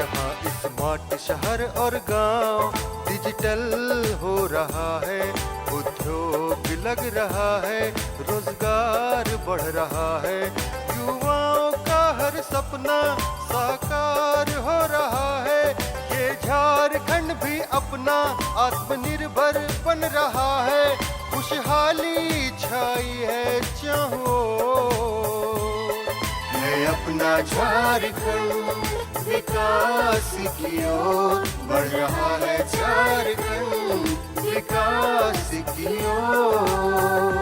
जहाँ स्मार्ट शहर और गांव डिजिटल हो रहा है, उद्योग लग रहा है, रोजगार बढ़ रहा है, युवाओं का हर सपना साकार हो रहा है। ये झारखंड भी अपना आत्मनिर्भर बन रहा है, खुशहाली छाई है चाहो है अपना झारखंड विकास की ओर बढ़ रहा है, झारखंड विकास की ओर।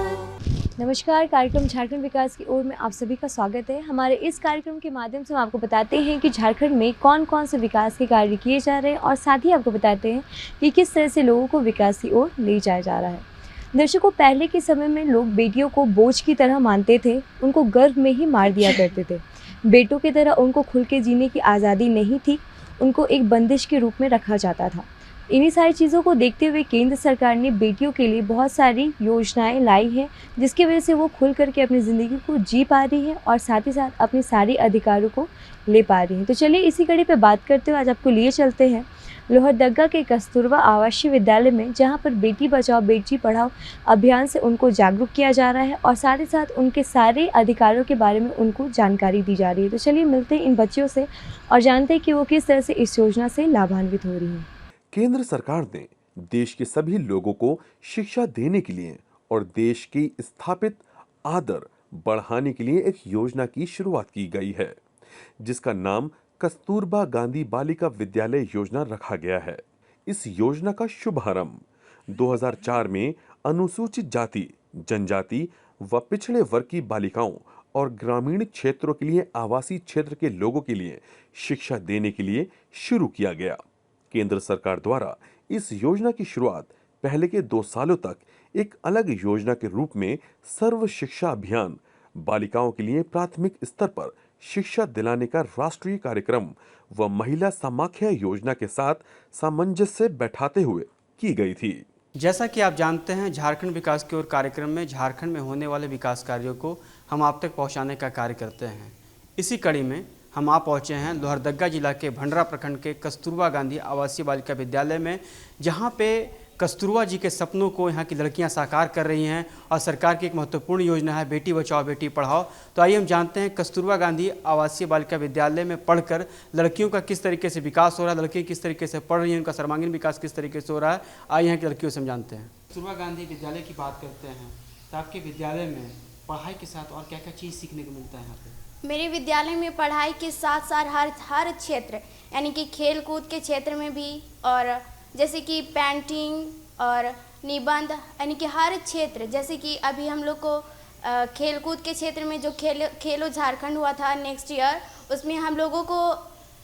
नमस्कार, कार्यक्रम झारखंड विकास की ओर में आप सभी का स्वागत है। हमारे इस कार्यक्रम के माध्यम से हम आपको बताते हैं कि झारखंड में कौन कौन से विकास के कार्य किए जा रहे हैं और साथ ही आपको बताते हैं कि किस तरह से लोगों को विकास की ओर ले जाया जा रहा है। दर्शकों, पहले के समय में लोग बेटियों को बोझ की तरह मानते थे, उनको गर्भ में ही मार दिया करते थे। बेटों की तरह उनको खुल के जीने की आज़ादी नहीं थी, उनको एक बंदिश के रूप में रखा जाता था। इन्हीं सारी चीज़ों को देखते हुए केंद्र सरकार ने बेटियों के लिए बहुत सारी योजनाएं लाई हैं, जिसकी वजह से वो खुल करके अपनी ज़िंदगी को जी पा रही है और साथ ही साथ अपने सारे अधिकारों को ले पा रही हैं। तो चलिए इसी कड़ी पे बात करते हुए आज आपको लिए चलते हैं लोहरदगा के कस्तूरबा आवासीय विद्यालय में, जहां पर बेटी बचाओ बेटी पढ़ाओ अभियान से उनको जागरूक किया जा रहा है और साथ ही साथ उनके सारे अधिकारों के बारे में उनको जानकारी दी जा रही है। तो चलिए मिलते हैं इन बच्चियों से और जानते हैं कि वो किस तरह से इस योजना से लाभान्वित हो रही हैं। केंद्र सरकार ने देश के सभी लोगों को शिक्षा देने के लिए और देश की स्थापित आदर बढ़ाने के लिए एक योजना की शुरुआत की गई है, जिसका नाम कस्तूरबा गांधी बालिका विद्यालय योजना रखा गया है। इस योजना का शुभारंभ 2004 में अनुसूचित जाति, जनजाति व पिछड़े वर्ग की बालिकाओं और ग्रामीण क्षेत्रों के लिए आवासीय क्षेत्र के लोगों के लिए शिक्षा देने के लिए शुरू किया गया। केंद्र सरकार द्वारा इस योजना की शुरुआत पहले के 2 सालों तक एक अलग योजना के रूप में सर्व शिक्षा अभियान, बालिकाओं के लिए प्राथमिक स्तर पर शिक्षा दिलाने का राष्ट्रीय कार्यक्रम व महिला समाख्या योजना के साथ सामंजस्य बैठाते हुए की गई थी। जैसा कि आप जानते हैं, झारखंड विकास की ओर कार्यक्रम में झारखंड में होने वाले विकास कार्यों को हम आप तक पहुंचाने का कार्य करते हैं। इसी कड़ी में हम आप पहुंचे हैं लोहरदगा जिला के भंडरा प्रखंड के कस्तूरबा गांधी आवासीय बालिका विद्यालय में, जहां पे कस्तूरबा जी के सपनों को यहाँ की लड़कियां साकार कर रही हैं और सरकार की एक महत्वपूर्ण योजना है बेटी बचाओ बेटी पढ़ाओ। तो आइए हम जानते हैं कस्तूरबा गांधी आवासीय बालिका विद्यालय में पढ़कर लड़कियों का किस तरीके से विकास हो रहा है, लड़कियाँ किस तरीके से पढ़ रही हैं, उनका सर्वांगीण विकास किस तरीके से हो रहा है। आइए यहाँ की लड़कियों से हम जानते हैं। कस्तूरबा गांधी विद्यालय की बात करते हैं तो आपके विद्यालय में पढ़ाई के साथ और क्या क्या चीज़ सीखने को मिलता है यहाँ पे? मेरे विद्यालय में पढ़ाई के साथ साथ हर क्षेत्र यानी कि खेल कूद के क्षेत्र में भी, और जैसे कि पेंटिंग और निबंध, यानी कि हर क्षेत्र, जैसे कि अभी हम लोग को खेल कूद के क्षेत्र में जो खेलो झारखंड हुआ था नेक्स्ट ईयर, उसमें हम लोगों को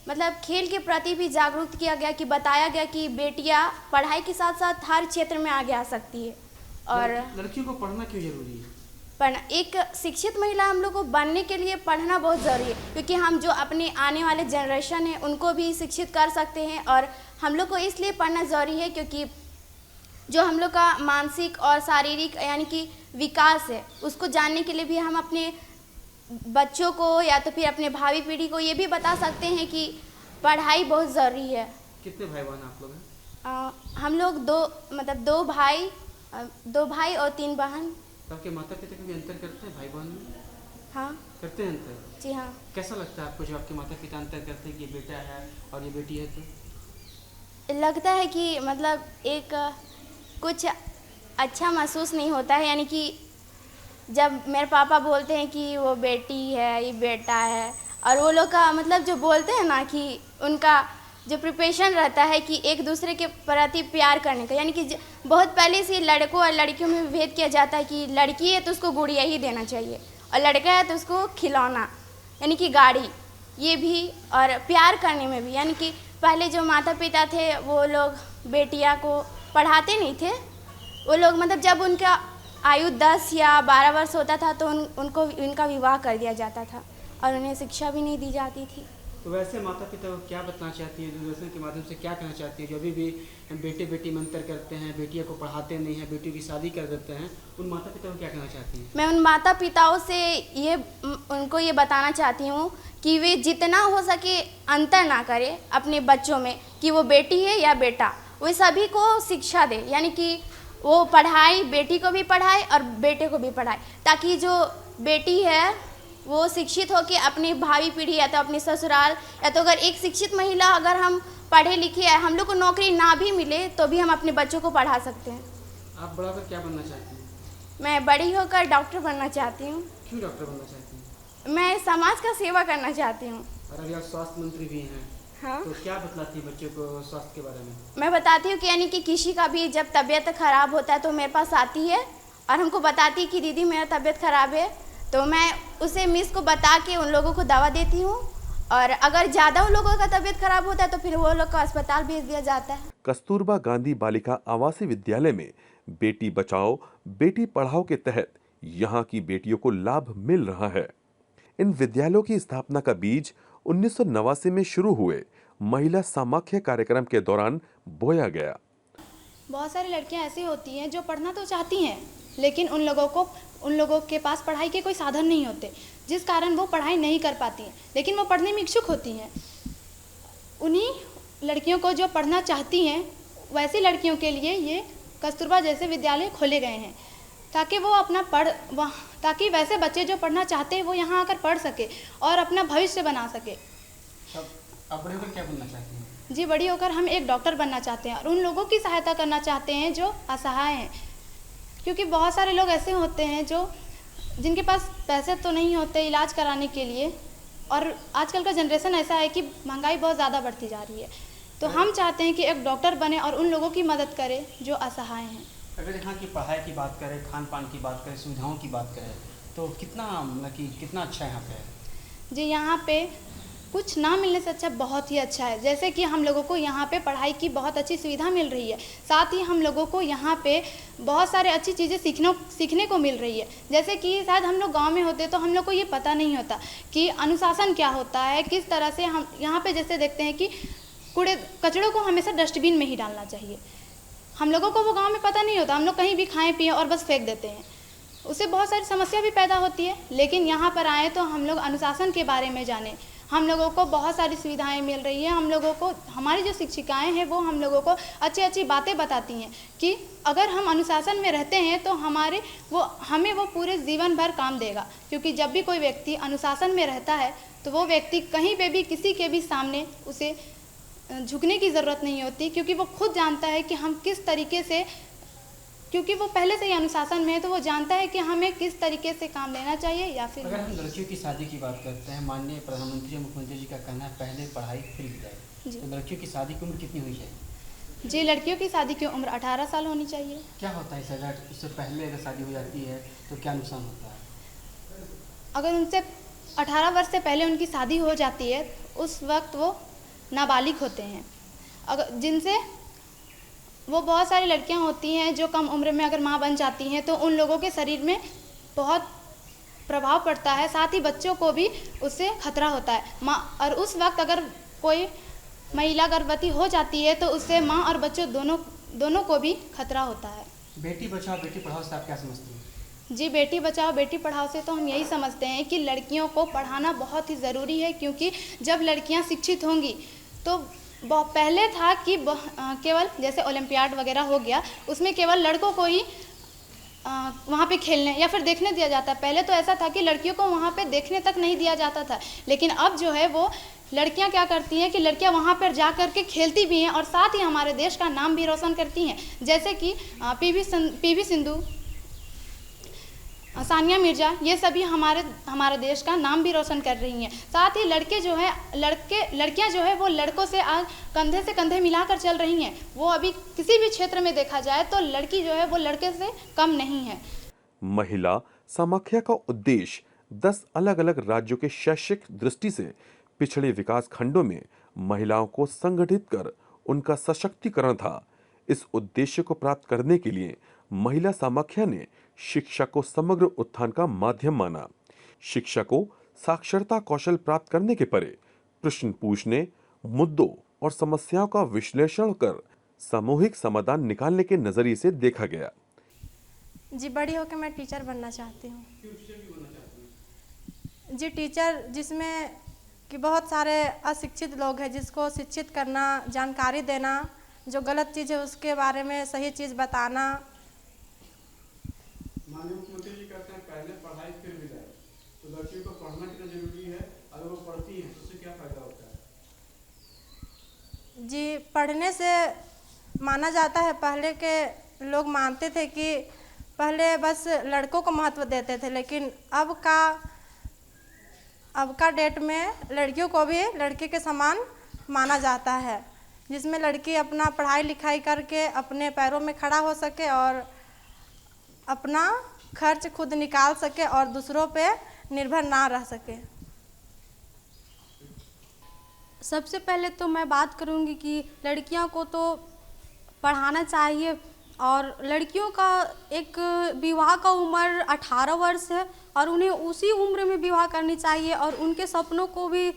मतलब खेल के प्रति भी जागरूक किया गया कि बताया गया कि बेटियां पढ़ाई के साथ साथ हर क्षेत्र में आगे आ सकती है। और लड़कियों को पढ़ना क्यों जरूरी है? पर एक शिक्षित महिला हम लोग को बनने के लिए पढ़ना बहुत ज़रूरी है, क्योंकि हम जो अपने आने वाले जनरेशन है उनको भी शिक्षित कर सकते हैं। और हम लोग को इसलिए पढ़ना ज़रूरी है क्योंकि जो हम लोग का मानसिक और शारीरिक यानी कि विकास है, उसको जानने के लिए भी हम अपने बच्चों को या तो फिर अपने भावी पीढ़ी को ये भी बता सकते हैं कि पढ़ाई बहुत ज़रूरी है। कितने भाई बहन आप लोग हैं? हम लोग दो भाई और 3 बहन। आपके माता पिता कभी अंतर करते हैं भाई बहन में? हाँ करते हैं अंतर। जी हाँ। कैसा लगता है आपको जब आपके माता पिता अंतर करते हैं कि ये बेटा है और ये बेटी है? तो लगता है कि मतलब एक कुछ अच्छा महसूस नहीं होता है, यानी कि जब मेरे पापा बोलते हैं कि वो बेटी है ये बेटा है, और वो लोग का मतलब जो बोलते हैं ना कि उनका जो प्रिपरेशन रहता है कि एक दूसरे के प्रति प्यार करने का, यानी कि बहुत पहले से लड़कों और लड़कियों में भेद किया जाता है कि लड़की है तो उसको गुड़िया ही देना चाहिए और लड़का है तो उसको खिलौना यानी कि गाड़ी, ये भी। और प्यार करने में भी, यानी कि पहले जो माता पिता थे वो लोग बेटियां को पढ़ाते नहीं थे। वो लोग मतलब जब उनका आयु 10 या 12 वर्ष होता था तो उनको उनका विवाह कर दिया जाता था और उन्हें शिक्षा भी नहीं दी जाती थी। तो वैसे माता पिता को क्या बताना चाहती है, दूरदर्शन के माध्यम से क्या कहना चाहती है, जो अभी भी बेटे बेटी में अंतर करते हैं, बेटियों को पढ़ाते नहीं हैं, बेटियों की शादी कर देते हैं, उन माता पिता को क्या कहना चाहती हैं? मैं उन माता पिताओं से उनको ये बताना चाहती हूँ कि वे जितना हो सके अंतर ना करें अपने बच्चों में, कि वो बेटी है या बेटा, वे सभी को शिक्षा दे, यानी कि वो पढ़ाई, बेटी को भी पढ़ाए और बेटे को भी पढ़ाए, ताकि जो बेटी है वो शिक्षित होकर अपनी भावी पीढ़ी या तो अपनी ससुराल, या तो अगर एक शिक्षित महिला, अगर हम पढ़े लिखे हैं, हम लोग को नौकरी ना भी मिले तो भी हम अपने बच्चों को पढ़ा सकते हैं। आप बड़ा होकर क्या बनना चाहती हैं? मैं बड़ी होकर डॉक्टर बनना चाहती हूँ। क्यों डॉक्टर बनना चाहती हैं? मैं समाज का सेवा करना चाहती हूँ। और अभी आप स्वास्थ्य मंत्री भी हैं, हाँ, तो क्या बतलाती है बच्चों को स्वास्थ्य के बारे में? मैं बताती हूँ कि यानी कि किसी का भी जब तबीयत खराब होता है तो मेरे पास आती है और हमको बताती है कि दीदी मेरा तबीयत खराब है, तो मैं उसे मिस को बता के उन लोगों को दवा देती हूँ, और अगर ज़्यादा उन लोगों का तबीयत खराब होता है तो फिर वो लोग को अस्पताल भेज दिया जाता है। कस्तूरबा गांधी बालिका आवासीय विद्यालय में बेटी बचाओ बेटी पढ़ाओ के तहत यहाँ की बेटियों को लाभ मिल रहा है। इन विद्यालयों की स्थापना का बीज 1989 में शुरू हुए महिला समाख्या कार्यक्रम के दौरान बोया गया। बहुत सारी लड़कियां ऐसी होती हैं जो पढ़ना तो चाहती हैं, लेकिन उन लोगों के पास पढ़ाई के कोई साधन नहीं होते, जिस कारण वो पढ़ाई नहीं कर पाती हैं, लेकिन वो पढ़ने में इच्छुक होती हैं। उन्हीं लड़कियों को जो पढ़ना चाहती हैं, वैसी लड़कियों के लिए ये कस्तूरबा जैसे विद्यालय खोले गए हैं, ताकि वो ताकि वैसे बच्चे जो पढ़ना चाहते हैं वो यहाँ आकर पढ़ सके और अपना भविष्य बना सके। आप बड़े होकर क्या बनना चाहती हैं? जी, बड़ी होकर हम एक डॉक्टर बनना चाहते हैं और उन लोगों की सहायता करना चाहते हैं जो असहाय हैं, क्योंकि बहुत सारे लोग ऐसे होते हैं जिनके पास पैसे तो नहीं होते इलाज कराने के लिए, और आजकल का जनरेशन ऐसा है कि महंगाई बहुत ज़्यादा बढ़ती जा रही है, तो हम चाहते हैं कि एक डॉक्टर बने और उन लोगों की मदद करे जो असहाय हैं। अगर यहाँ की पढ़ाई की बात करें, खान पान की बात करें, सुविधाओं की बात करें, तो कितना अच्छा यहाँ पे है? जी, यहाँ पे कुछ ना मिलने से अच्छा बहुत ही अच्छा है। जैसे कि हम लोगों को यहाँ पे पढ़ाई की बहुत अच्छी सुविधा मिल रही है, साथ ही हम लोगों को यहाँ पे बहुत सारे अच्छी चीज़ें सीखने को मिल रही है। जैसे कि शायद हम लोग गांव में होते तो हम लोग को ये पता नहीं होता कि अनुशासन क्या होता है, किस तरह से हम यहाँ पे जैसे देखते हैं कि कचड़ों को हमेशा डस्टबिन में ही डालना चाहिए। हम लोगों को वो गाँव में पता नहीं होता, हम लोग कहीं भी खाएँ पिएँ और बस फेंक देते हैं, उससे बहुत सारी समस्या भी पैदा होती है। लेकिन यहाँ पर आए तो हम लोग अनुशासन के बारे में जाने, हम लोगों को बहुत सारी सुविधाएं मिल रही हैं। हम लोगों को हमारी जो शिक्षिकाएं हैं वो हम लोगों को अच्छी अच्छी बातें बताती हैं कि अगर हम अनुशासन में रहते हैं तो हमें वो पूरे जीवन भर काम देगा, क्योंकि जब भी कोई व्यक्ति अनुशासन में रहता है तो वो व्यक्ति कहीं पे भी किसी के भी सामने उसे झुकने की ज़रूरत नहीं होती, क्योंकि वो खुद जानता है कि हम किस तरीके से, क्योंकि वो पहले से ही अनुशासन में है तो वो जानता है कि हमें किस तरीके से काम लेना चाहिए या फिर। अगर हम लड़कियों की शादी की बात करते हैं, माननीय प्रधानमंत्री और मुख्यमंत्री जी का कहना है पहले पढ़ाई फिर विदाई, तो लड़कियों की शादी की उम्र कितनी हुई है? जी, लड़कियों की शादी की उम्र 18 साल होनी चाहिए। क्या होता है इस अगर उससे पहले अगर शादी हो जाती है तो क्या नुकसान होता है? अगर उनसे 18 वर्ष से पहले उनकी शादी हो जाती है उस वक्त वो नाबालिग होते हैं, जिनसे वो बहुत सारी लड़कियां होती हैं जो कम उम्र में अगर माँ बन जाती हैं तो उन लोगों के शरीर में बहुत प्रभाव पड़ता है, साथ ही बच्चों को भी उससे खतरा होता है माँ। और उस वक्त अगर कोई महिला गर्भवती हो जाती है तो उससे माँ और बच्चों दोनों को भी खतरा होता है। बेटी बचाओ बेटी पढ़ाओ से आप क्या समझती हैं? जी, बेटी बचाओ बेटी पढ़ाओ से तो हम यही समझते हैं कि लड़कियों को पढ़ाना बहुत ही ज़रूरी है, क्योंकि जब लड़कियां शिक्षित होंगी तो पहले था कि केवल जैसे ओलंपियाड वगैरह हो गया उसमें केवल लड़कों को ही वहाँ पे खेलने या फिर देखने दिया जाता। पहले तो ऐसा था कि लड़कियों को वहाँ पे देखने तक नहीं दिया जाता था, लेकिन अब जो है वो लड़कियाँ क्या करती हैं कि लड़कियाँ वहाँ पर जा कर के खेलती भी हैं और साथ ही हमारे देश का नाम भी रोशन करती हैं। जैसे कि पीवी सिंधु, सानिया मिर्जा, ये सभी हमारे देश का नाम भी रोशन कर रही हैं। साथ ही लड़कियां जो है वो लड़कों से आज कंधे से कंधे मिलाकर चल रही हैं। वो अभी किसी भी क्षेत्र में देखा जाए तो लड़की जो है वो लड़के से कम नहीं है। महिला समाख्या का उद्देश्य 10 अलग-अलग राज्यों के शैक्षिक दृष्टि से पिछड़े विकास खंडों में महिलाओं को संगठित कर उनका सशक्तिकरण था। इस उद्देश्य को प्राप्त करने के लिए महिला समाख्या ने शिक्षा को समग्र उत्थान का माध्यम माना। शिक्षा को साक्षरता कौशल प्राप्त करने के परे प्रश्न पूछने, मुद्दों और समस्याओं का विश्लेषण कर सामूहिक समाधान निकालने के नजरिए से देखा गया। जी, बड़ी होकर मैं टीचर बनना चाहती हूँ। जी, टीचर जिसमें कि बहुत सारे अशिक्षित लोग हैं, जिसको शिक्षित करना, जानकारी देना, जो गलत चीज़ है उसके बारे में सही चीज़ बताना। माननीय मुख्यमंत्री जी कहते हैं पहले पढ़ाई फिर विदाई, तो लड़कियों को पढ़ना कितना जरूरी है, अगर वो पढ़ती हैं तो उससे क्या फायदा होता है? जी, पढ़ने से माना जाता है, पहले के लोग मानते थे कि पहले बस लड़कों को महत्व देते थे, लेकिन अब का डेट में लड़कियों को भी लड़के के समान माना जाता है, जिसमें लड़की अपना पढ़ाई लिखाई करके अपने पैरों में खड़ा हो सके और अपना खर्च खुद निकाल सके और दूसरों पे निर्भर ना रह सके। सबसे पहले तो मैं बात करूंगी कि लड़कियों को तो पढ़ाना चाहिए, और लड़कियों का एक विवाह का उम्र 18 वर्ष है और उन्हें उसी उम्र में विवाह करनी चाहिए और उनके सपनों को भी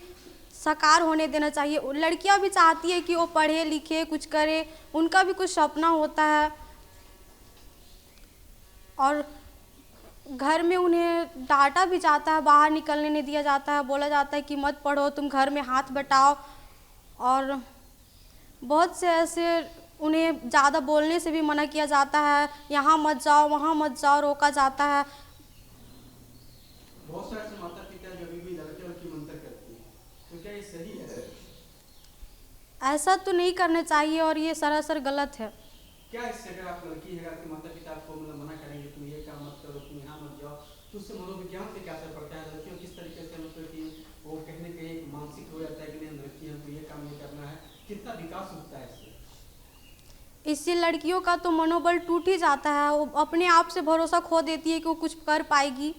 साकार होने देना चाहिए। लड़कियां भी चाहती है कि वो पढ़े लिखे कुछ करे, उनका भी कुछ सपना होता है, और घर में उन्हें डांटा भी जाता है, बाहर निकलने नहीं दिया जाता है, बोला जाता है कि मत पढ़ो, तुम घर में हाथ बटाओ, और बहुत से ऐसे उन्हें ज़्यादा बोलने से भी मना किया जाता है, यहाँ मत जाओ वहाँ मत जाओ, रोका जाता है। बहुत सारे माता पिता जब भी लड़के लड़की मंतर करती हैं, तो क्या ये सही है? ऐसा तो नहीं करना चाहिए और ये सरासर गलत है। क्या इससे अगर आप लड़की है, आपके माता पिता आपको मतलब मना करेंगे तुम ये काम मत करो, तुम यहाँ मत जाओ, तो उससे मनोविज्ञान पे क्या असर पड़ता है? लड़कियों किस तरीके से मतलब कि वो कहीं न कहीं मानसिक हो जाता है कि नहीं लड़की हमको ये काम नहीं करना है, कितना विकास होता है इससे? इससे लड़कियों का तो मनोबल टूट ही जाता है, वो अपने आप से भरोसा खो देती है कि वो कुछ कर पाएगी।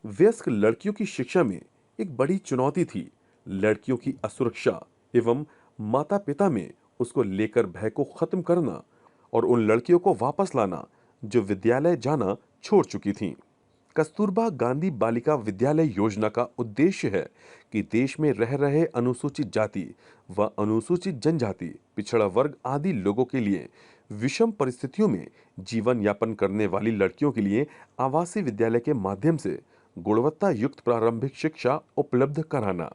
वयस्क लड़कियों की शिक्षा में एक बड़ी चुनौती थी लड़कियों की असुरक्षा एवं माता पिता में उसको लेकर भय को खत्म करना और उन लड़कियों को वापस लाना जो विद्यालय जाना छोड़ चुकी थीं। कस्तूरबा गांधी बालिका विद्यालय योजना का उद्देश्य है कि देश में रह रहे अनुसूचित जाति व अनुसूचित जनजाति, पिछड़ा वर्ग आदि लोगों के लिए विषम परिस्थितियों में जीवन यापन करने वाली लड़कियों के लिए आवासीय विद्यालय के माध्यम से गुणवत्ता युक्त प्रारंभिक शिक्षा उपलब्ध कराना।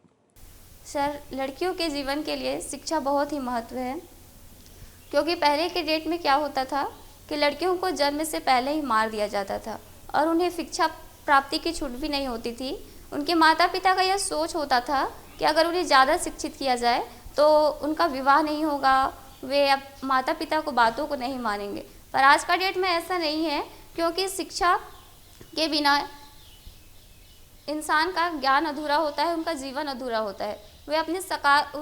सर, लड़कियों के जीवन के लिए शिक्षा बहुत ही महत्व है, क्योंकि पहले के डेट में क्या होता था कि लड़कियों को जन्म से पहले ही मार दिया जाता था और उन्हें शिक्षा प्राप्ति की छूट भी नहीं होती थी। उनके माता पिता का यह सोच होता था कि अगर उन्हें ज़्यादा शिक्षित किया जाए तो उनका विवाह नहीं होगा, वे अब माता पिता को बातों को नहीं मानेंगे। पर आज का डेट में ऐसा नहीं है, क्योंकि शिक्षा के बिना इंसान का ज्ञान अधूरा होता है, उनका जीवन अधूरा होता है, वे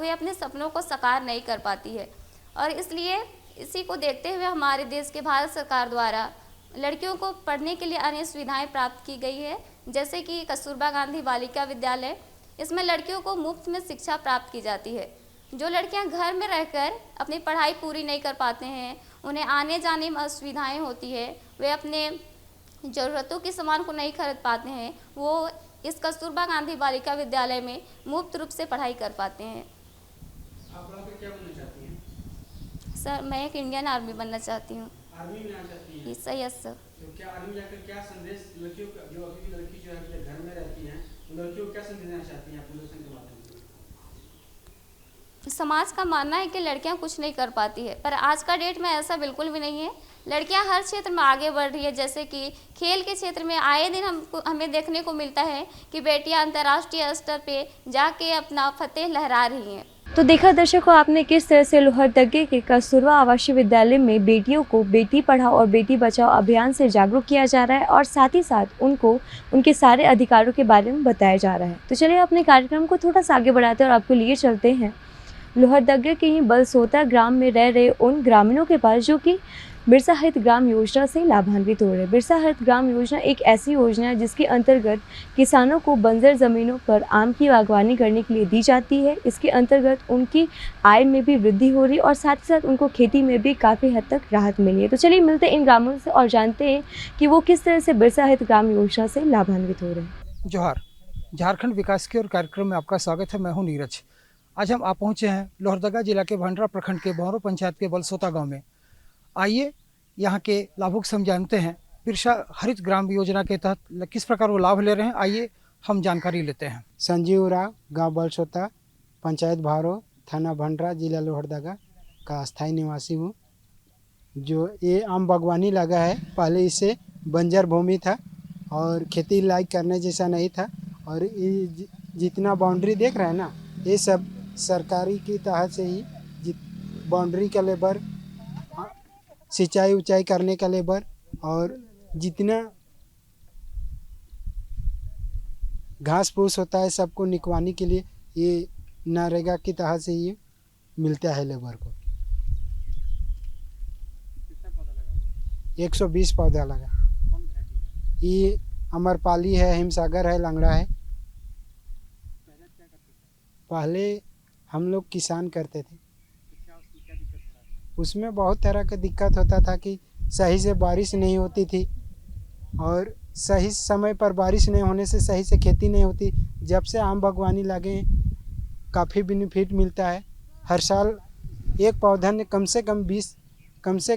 अपने सपनों को साकार नहीं कर पाती है। और इसलिए इसी को देखते हुए हमारे देश के भारत सरकार द्वारा लड़कियों को पढ़ने के लिए अनेक सुविधाएं प्राप्त की गई है, जैसे कि कस्तूरबा गांधी बालिका विद्यालय। इसमें लड़कियों को मुफ्त में शिक्षा प्राप्त की जाती है। जो लड़कियां घर में रहकर अपनी पढ़ाई पूरी नहीं कर पाते हैं, उन्हें आने जाने में असुविधाएँ होती है, वे अपने ज़रूरतों के सामान को नहीं खरीद पाते हैं, वो इस कस्तूरबा गांधी बालिका विद्यालय में मुफ्त रूप से पढ़ाई कर पाते हैं। आप बढ़कर क्या बनना चाहती हैं? सर, मैं एक इंडियन आर्मी बनना चाहती हूँ। आर्मी में आना चाहती हैं? सही है सर। तो क्या आर्मी जाकर क्या संदेश लड़कियों का, जो अभी भी लड़की जो है घर में रहती हैं, लड़कियों को क्या संदेश देना चाहती हैं आप प्रदर्शन के माध्यम से? समाज का मानना है कि लड़कियां कुछ नहीं कर पाती है, पर आज का डेट में ऐसा बिल्कुल भी नहीं है। लड़कियां हर क्षेत्र में आगे बढ़ रही है, जैसे कि खेल के क्षेत्र में आए दिन हमें देखने को मिलता है कि बेटियां अंतर्राष्ट्रीय स्तर पे जाके अपना फतेह लहरा रही हैं। तो देखा दर्शकों आपने किस तरह से लोहरदग्गे के कस्तूरबा आवासीय विद्यालय में बेटियों को बेटी पढ़ाओ और बेटी बचाओ अभियान से जागरूक किया जा रहा है और साथ ही साथ उनको उनके सारे अधिकारों के बारे में बताया जा रहा है। तो चलिए अपने कार्यक्रम को थोड़ा सा आगे बढ़ाते हैं और आपको लिए चलते हैं लोहरदग्गे के ही बलसोता ग्राम में रह रहे उन ग्रामीणों के पास जो कि बिरसा हरित ग्राम योजना से लाभान्वित हो रहे। बिरसा हरित ग्राम योजना एक ऐसी योजना है जिसके अंतर्गत किसानों को बंजर ज़मीनों पर आम की बागवानी करने के लिए दी जाती है। इसके अंतर्गत उनकी आय में भी वृद्धि हो रही है और साथ ही साथ उनको खेती में भी काफ़ी हद तक राहत मिली है। तो चलिए मिलते हैं इन ग्रामीणों से और जानते हैं कि वो किस तरह से बिरसा हरित ग्राम योजना से लाभान्वित हो रहे हैं। जोहार, झारखंड विकास की ओर कार्यक्रम में आपका स्वागत है। मैं हूं नीरज। आज हम आप पहुंचे हैं लोहरदगा जिला के भंडरा प्रखंड के भौरों पंचायत के बलसोता गांव में। आइए यहां के लाभुक से हम जानते हैं बिरसा हरित ग्राम योजना के तहत किस प्रकार वो लाभ ले रहे हैं। आइए हम जानकारी लेते हैं। संजीव राव, गांव बलसोता, पंचायत भारो, थाना भंडरा, जिला लोहरदगा का स्थायी निवासी हूँ। जो ये आम बागवानी लगा है, पहले इसे बंजर भूमि था और खेती लायक करने जैसा नहीं था। और ये जितना बाउंड्री देख रहे हैं ना, ये सब सरकारी की तहत से ही बाउंड्री का लेबर, सिंचाई उचाई करने का लेबर और जितना घास फूस होता है सबको निकलवाने के लिए ये नरेगा की तहत से ही मिलता है लेबर को। 120 पौधा लगा। ये अमरपाली है, हिमसागर है, लंगड़ा है। पहले हम लोग किसान करते थे, उसमें बहुत तरह का दिक्कत होता था कि सही से बारिश नहीं होती थी और सही समय पर बारिश नहीं होने से सही से खेती नहीं होती। जब से आम बागवानी लगे काफ़ी बेनिफिट मिलता है। हर साल एक पौधा ने कम से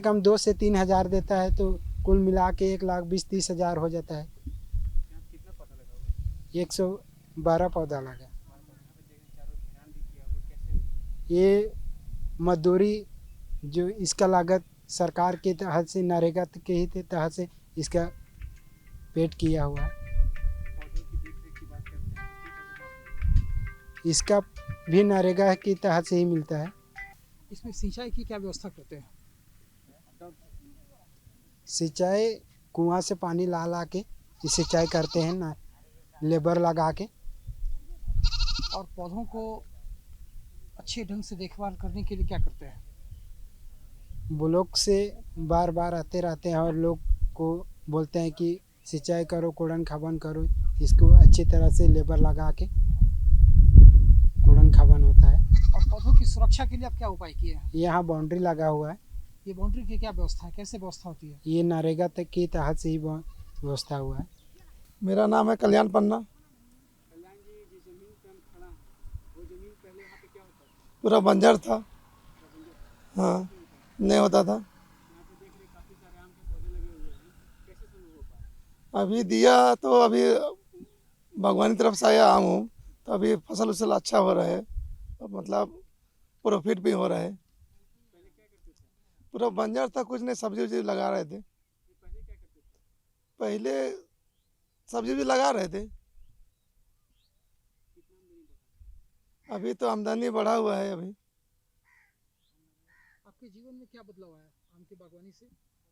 कम 2 से 3 हज़ार देता है, तो कुल मिला के 1,20,30 हज़ार हो जाता है। 112 पौधा लगा। ये मजदूरी जो इसका लागत सरकार के तहत से, नरेगा के ही तहत से इसका पेड किया हुआ है। इसका भी नरेगा की तहत से ही मिलता है। इसमें सिंचाई की क्या व्यवस्था करते हैं? सिंचाई कुआं से पानी ला के सिंचाई करते हैं ना, लेबर लगा के। और पौधों को अच्छे ढंग से देखभाल करने के लिए क्या करते हैं? ब्लॉक से बार बार आते रहते हैं और लोग को बोलते हैं कि सिंचाई करो, कूड़न खाबन करो। इसको अच्छी तरह से लेबर लगा के कूड़न खाबन होता है। और पौधों की सुरक्षा के लिए आप क्या उपाय किए हैं? यहाँ बाउंड्री लगा हुआ है। ये बाउंड्री की क्या व्यवस्था है, कैसे व्यवस्था होती है? ये नरेगा तक की तहत से ही व्यवस्था हुआ है। मेरा नाम है कल्याण पन्ना। पूरा बंजर था, हाँ, नहीं होता था। अभी दिया तो अभी बागवानी तरफ से आया आम हूँ, तो अभी फसल उसल अच्छा हो रहा है, तो मतलब प्रॉफिट भी हो रहा है। पूरा बंजर था, कुछ नहीं, सब्जी उब्जी लगा रहे थे। पहले सब्जी भी लगा रहे थे। अभी तो आमदनी बढ़ा हुआ है। अभी आपके जीवन में क्या बदलाव आया आम की बागवानी से?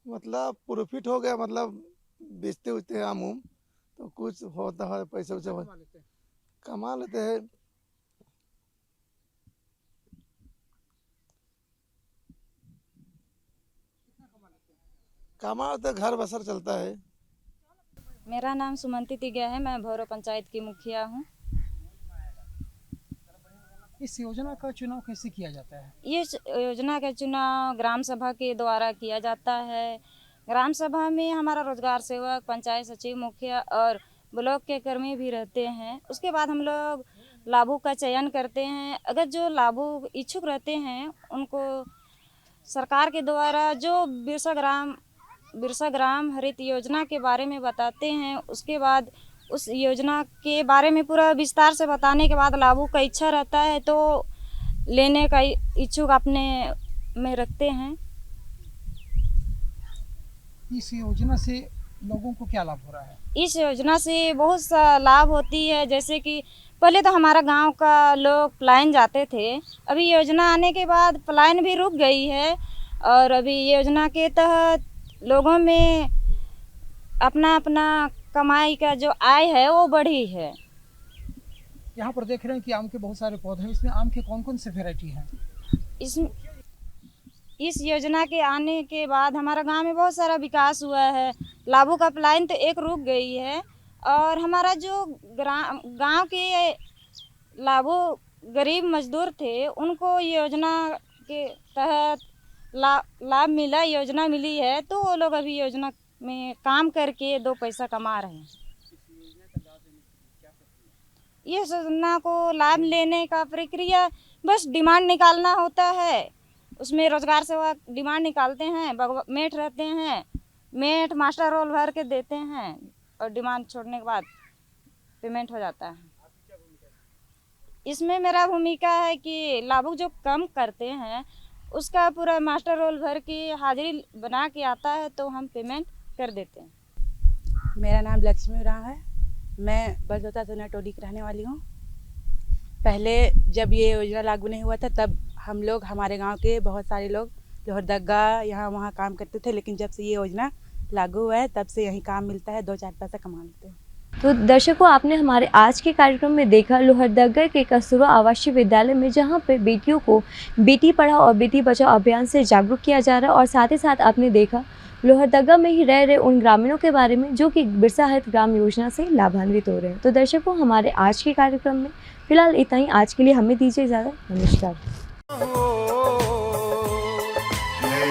मतलब प्रॉफिट हो गया, मतलब बेचते उचते हैं आम उम, तो कुछ होता है, पैसे वैसे कमा लेते हैं। कमा तो घर बसर चलता है। मेरा नाम सुमंती तिग्या है, मैं भौरों पंचायत की मुखिया हूँ। इस योजना का चुनाव कैसे किया जाता है? इस योजना का चुनाव ग्राम सभा के द्वारा किया जाता है। ग्राम सभा में हमारा रोजगार सेवक, पंचायत सचिव, मुखिया और ब्लॉक के कर्मी भी रहते हैं। उसके बाद हम लोग लाभुक का चयन करते हैं। अगर जो लाभुक इच्छुक रहते हैं उनको सरकार के द्वारा जो बिरसा ग्राम हरित योजना के बारे में बताते हैं। उसके बाद उस योजना के बारे में पूरा विस्तार से बताने के बाद लाभुक का इच्छा रहता है तो लेने का इच्छुक अपने में रखते हैं। इस योजना से लोगों को क्या लाभ हो रहा है? इस योजना से बहुत सा लाभ होती है। जैसे कि पहले तो हमारा गांव का लोग पलायन जाते थे, अभी योजना आने के बाद पलायन भी रुक गई है। और अभी योजना के तहत लोगों में अपना अपना कमाई का जो आय है वो बढ़ी है। यहाँ पर देख रहे हैं कि आम के बहुत सारे पौधे हैं। इसमें आम के कौन कौन से वैरायटी हैं? इस योजना के आने के बाद हमारा गांव में बहुत सारा विकास हुआ है। लाभुक का पलायन तो एक रुक गई है और हमारा जो गांव के लाभुक गरीब मजदूर थे उनको योजना के तहत लाभ मिला, योजना मिली है, तो वो लोग अभी योजना में काम करके 2 पैसा कमा रहे हैं। ये योजना को लाभ लेने का प्रक्रिया बस डिमांड निकालना होता है, उसमें रोजगार सेवा डिमांड निकालते हैं, मेट रहते हैं, मेट मास्टर रोल भर के देते हैं और डिमांड छोड़ने के बाद पेमेंट हो जाता है। इसमें मेरा भूमिका है कि लाभुक जो कम करते हैं उसका पूरा मास्टर रोल भर की हाजिरी बना के आता है तो हम पेमेंट कर देते हैं। मेरा नाम लक्ष्मी राव है, मैं बलसोता सोना टोली की रहने वाली हूँ। पहले जब ये योजना लागू नहीं हुआ था तब हम लोग, हमारे गांव के बहुत सारे लोग लोहरदगा यहाँ वहाँ काम करते थे, लेकिन जब से ये योजना लागू हुआ है तब से यहीं काम मिलता है, 2-4 पैसा कमा लेते हैं। तो दर्शकों, आपने हमारे आज के कार्यक्रम में देखा लोहरदगा के कस्तूरबा आवासीय विद्यालय में जहां पे बेटियों को बेटी पढ़ाओ और बेटी बचाओ अभियान से जागरूक किया जा रहा है, और साथ ही साथ आपने देखा लोहरदगा में ही रह रहे उन ग्रामीणों के बारे में जो कि बिरसा हरित ग्राम योजना से लाभान्वित हो रहे हैं। तो दर्शकों, हमारे आज के कार्यक्रम में फिलहाल इतना ही। आज के लिए हमें दीजिए इजाज़त। नमस्कार।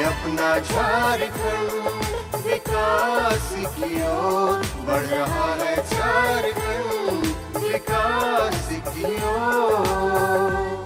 अपना झारखंड विकास की ओर बढ़ रहा है, झारखंड विकास की ओर।